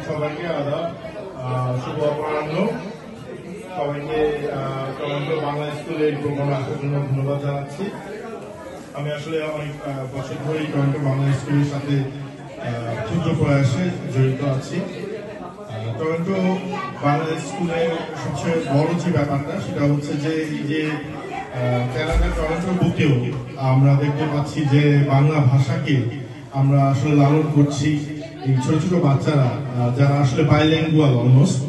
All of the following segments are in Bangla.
সবাইকে আদাব, শুভ অপরাহ্ন। সবাইকে টরন্টো বাংলা স্কুলে এই প্রোগ্রামে আসার জন্য ধন্যবাদ জানাচ্ছি। আমি আসলে অনেক বছর ধরেই টরন্টো বাংলা স্কুলের সাথে ক্ষুদ্র প্রয়াসে জড়িত আছি। টরন্টো বাংলা স্কুলের সবচেয়ে বড় যে ব্যাপারটা সেটা হচ্ছে যে এই যে ক্যানাডা টরন্টোর বুকেও আমরা দেখতে পাচ্ছি যে বাংলা ভাষাকে আমরা আসলে লালন করছি। এই ছোট ছোট বাচ্চারা যারা আসলে বাইলিঙ্গুয়াল অলমোস্ট,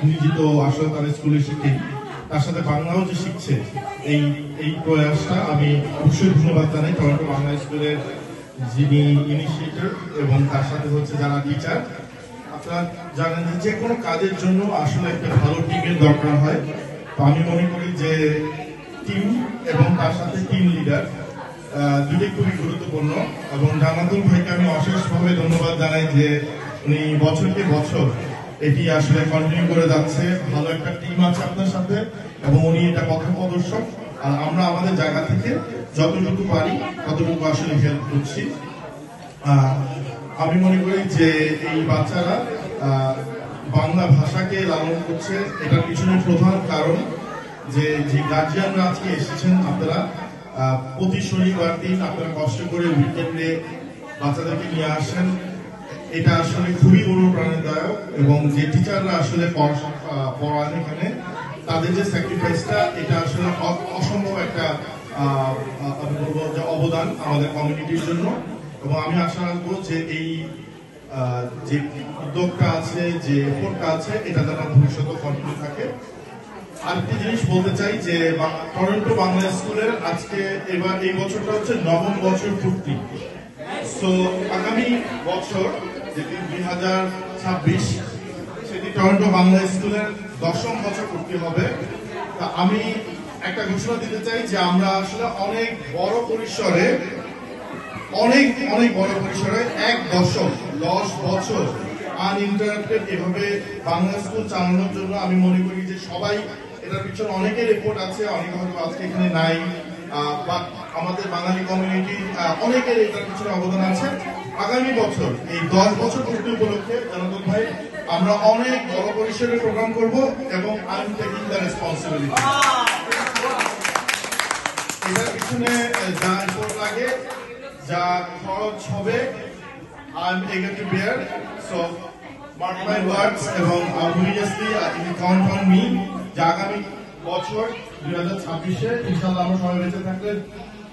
ইংরেজি তো আসলে তারা স্কুলে শিখে, তার সাথে বাংলাও যে শিখছে, এই প্রয়াসটা আমি অবশ্যই ধন্যবাদ জানাই টরন্টো বাংলা স্কুলের যিনি ইনিশিয়েটর এবং তার সাথে হচ্ছে যারা টিচার। আপনারা জানেন যে কোনো কাজের জন্য আসলে একটা ভালো টিমের দরকার হয়। তো আমি মনে করি যে টিম এবং তার সাথে টিম লিডার দুটোই খুবই গুরুত্বপূর্ণ। এবং জান্নাতুল ভাইকে আমি অশেষভাবে ধন্যবাদ জানাই যে উনি বছরকে বছর এটি আসলে কন্টিনিউ করে যাচ্ছে। ভালো একটা টিম আছে আপনার সাথে এবং উনি এটা পথপ্রদর্শক। আর আমরা আমাদের জায়গা থেকে যতটুকু পারি ততটুকু আসলে হেল্প করছি। আমি মনে করি যে এই বাচ্চারা বাংলা ভাষাকে লালন করছে, এটার পিছনে প্রধান কারণ যে গার্জিয়ানরা আজকে এসেছেন। আপনারা প্রতি শনিবার দিন আপনারা কষ্ট করে উইকেন্ডে বাচ্চাদেরকে নিয়ে আসেন, এটা আসলে খুবই অনুপ্রেরণাদায়ক। এবং যে টিচাররা আসলে পড়ান এখানে, তাদের যে স্যাক্রিফাইসটা, এটা আসলে অসম্ভব একটা আমি বলবো যে অবদান আমাদের কমিউনিটির জন্য। এবং আমি আশা রাখবো যে এই যে উদ্যোগটা আছে, যে এফোর্টটা আছে, এটা যেন ভবিষ্যতে কন্টিনিউ থাকে। আরেকটি জিনিস বলতে চাই যে টরন্টো বাংলা স্কুলের আজকে এবার এই বছরটা হচ্ছে 9ম বছর পূর্তি। সো আগামী বছর যেটি 2026, সেটি টরন্টো বাংলা স্কুলের 10ম বছর পূর্তি হবে। তা আমি একটা ঘোষণা দিতে চাই যে আমরা আসলে অনেক বড় পরিসরে 1 দশক 10 বছর আনইন্টারাপ্টেড এভাবে বাংলা স্কুল চালানোর জন্য আমি মনে করি যে সবাই এটার পিছনে অনেকের রিপোর্ট আছে, অনেকে হয়তো আজকে এখানে নাই, বা আমাদের বাঙালি কমিউনিটি অনেকের এটার পিছনে অবদান আছে। আগামী বছর এই 10 বছর পূর্তি উপলক্ষে জান্নাতুল ভাই আমরা অনেক বড় পরিসরে প্রোগ্রাম করব এবং I am taking the responsibility. এটার পিছনে যা রিপোর্ট লাগে, যা খরচ হবে, I am eager to bear. So mark my words এবং obviously you count on me যে আগামী বছর 2026-এ ইনশাআল্লাহ আমরা সবাই বেঁচে থাকলে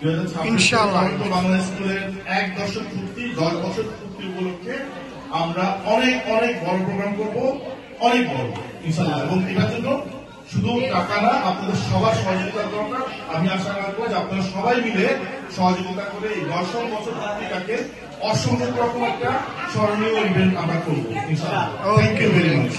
2026 বাংলা স্কুলের 1 দশক পূর্তি, 10 বছর পূর্তি উপলক্ষে আমরা অনেক বড় প্রোগ্রাম করব, অনেক বড় ইনশাআল্লাহ। এবং এটার জন্য শুধু টাকা না, আপনাদের সবার সহযোগিতার দরকার। আমি আশা রাখবো যে আপনারা সবাই মিলে সহযোগিতা করে এই 10ম বছর পূর্তিটাকে অসম্ভব রকম একটা স্মরণীয় ইভেন্ট আমরা করবো ইনশাআল্লাহ। Thank you very much.